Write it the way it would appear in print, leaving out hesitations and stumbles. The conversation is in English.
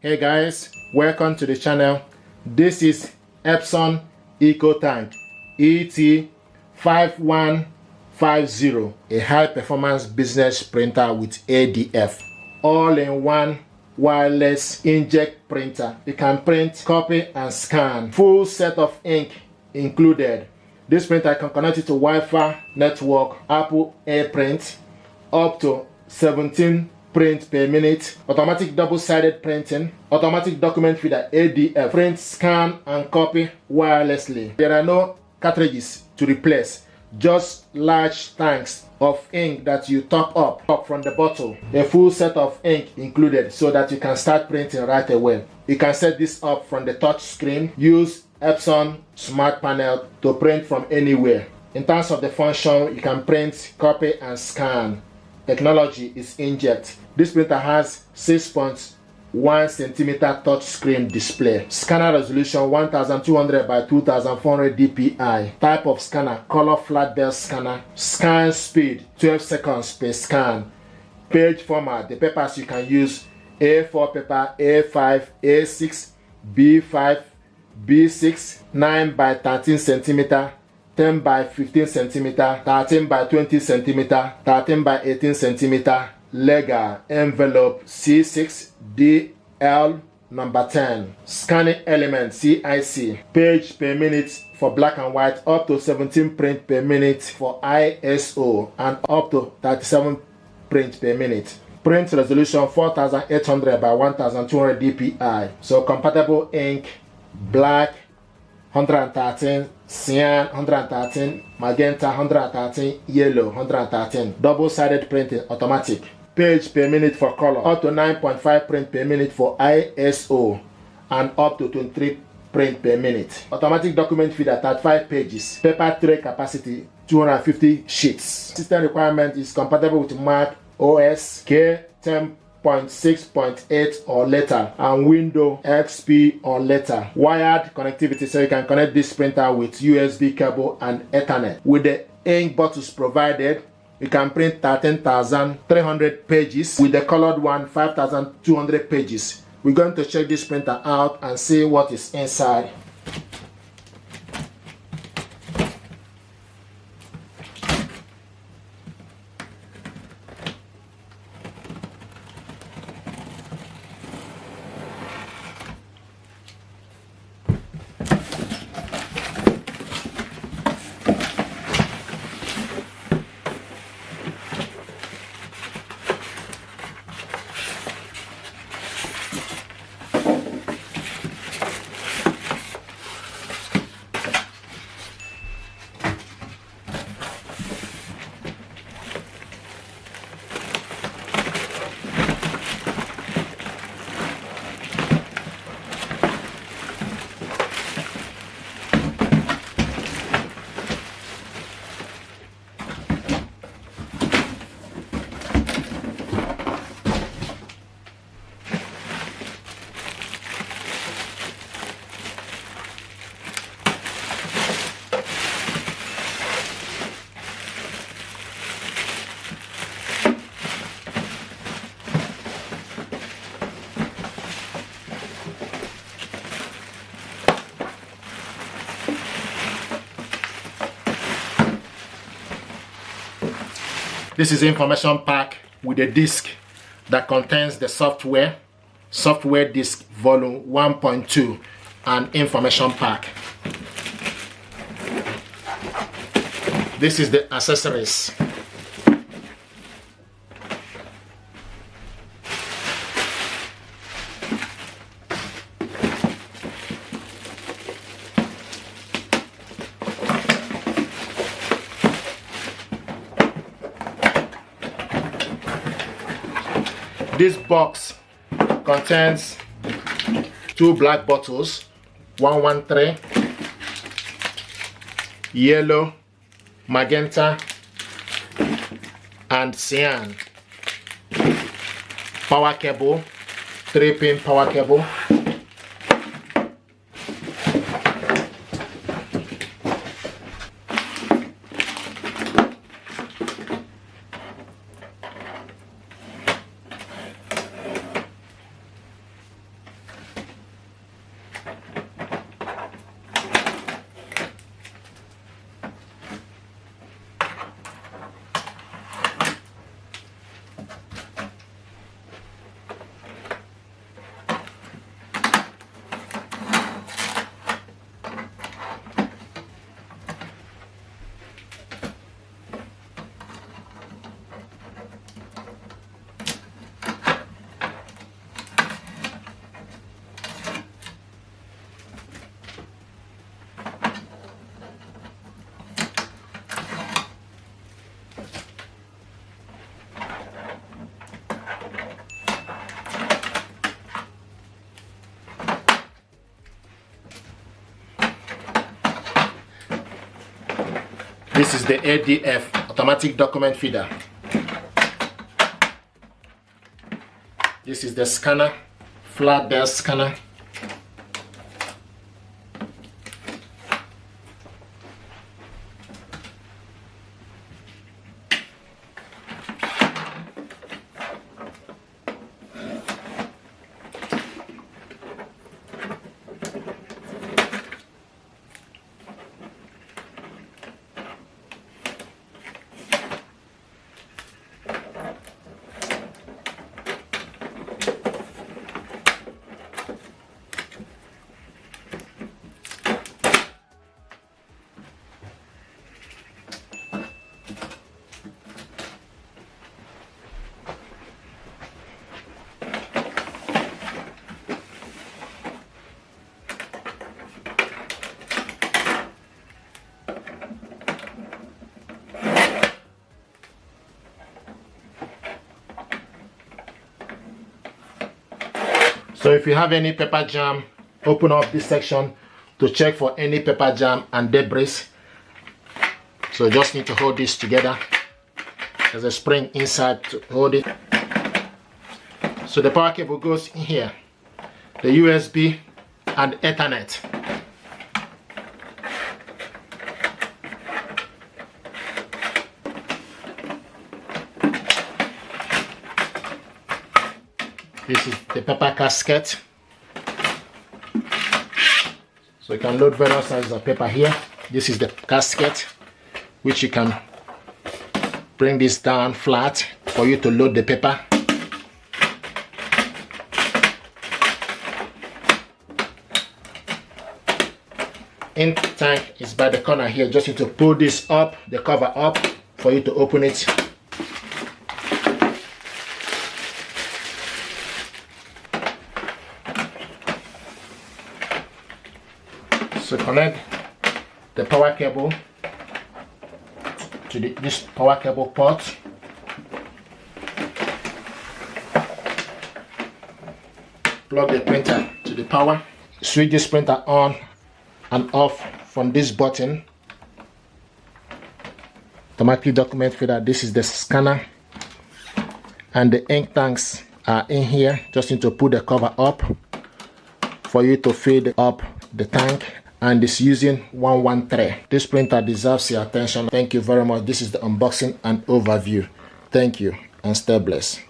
Hey guys, welcome to the channel. This is EPSON EcoTank ET5150, a high performance business printer with ADF, all-in-one wireless inkjet printer. You can print, copy and scan. Full set of ink included. This printer can connect it to Wi-Fi network, Apple AirPrint, up to 17 print per minute, automatic double-sided printing, automatic document feeder ADF, print, scan and copy wirelessly. There are no cartridges to replace, just large tanks of ink that you top up from the bottle. A full set of ink included so that you can start printing right away. You can set this up from the touch screen. Use EPSON Smart Panel to print from anywhere. In terms of the function, you can print, copy and scan. Technology is inkjet. This printer has 6.1 cm touch screen display. Scanner resolution 1200 by 2400 dpi. Type of scanner, color flat belt scanner. Scan speed 12 seconds per scan. Page format, the papers you can use: A4 paper, A5, A6, B5, B6, 9 by 13 cm, 10 by 15 cm, 13 by 20 cm, 13 by 18 cm, legal envelope C6 DL number 10. Scanning element CIC. Page per minute for black and white, up to 17 print per minute for ISO, and up to 37 print per minute. Print resolution 4800 by 1200 dpi. So compatible ink: black 113, cyan 113, magenta 113, yellow 113. Double-sided printing automatic. Page per minute for color, up to 9.5 print per minute for ISO, and up to 23 print per minute. Automatic document feeder 35 pages. Paper tray capacity 250 sheets. System requirement is compatible with Mac OS K 10.6.8 or later and Windows XP or later. Wired connectivity, so you can connect this printer with USB cable and Ethernet. With the ink bottles provided, you can print 13,300 pages. With the colored one, 5,200 pages. We're going to check this printer out and see what is inside. This is the information pack with a disk that contains the software disk volume 1.2 and information pack. This is the accessories. This box contains 2 black bottles, 113, yellow, magenta, and cyan. Power cable, 3-pin power cable. This is the ADF, automatic document feeder. This is the scanner, flat bed scanner. So if you have any paper jam, open up this section to check for any paper jam and debris. So you just need to hold this together. There's a spring inside to hold it. So the power cable goes in here, the USB and Ethernet. This is the paper casket. So you can load various sizes of paper here. This is the casket, which you can bring this down flat for you to load the paper. Ink tank is by the corner here. Just need to pull this up, the cover up, for you to open it. So connect the power cable to this power cable port. Plug the printer to the power. Switch this printer on and off from this button. Automatic document feeder. This is the scanner, and the ink tanks are in here. Just need to put the cover up for you to fill up the tank, and it's using 113. This printer deserves your attention. Thank you very much. This is the unboxing and overview. Thank you and stay blessed.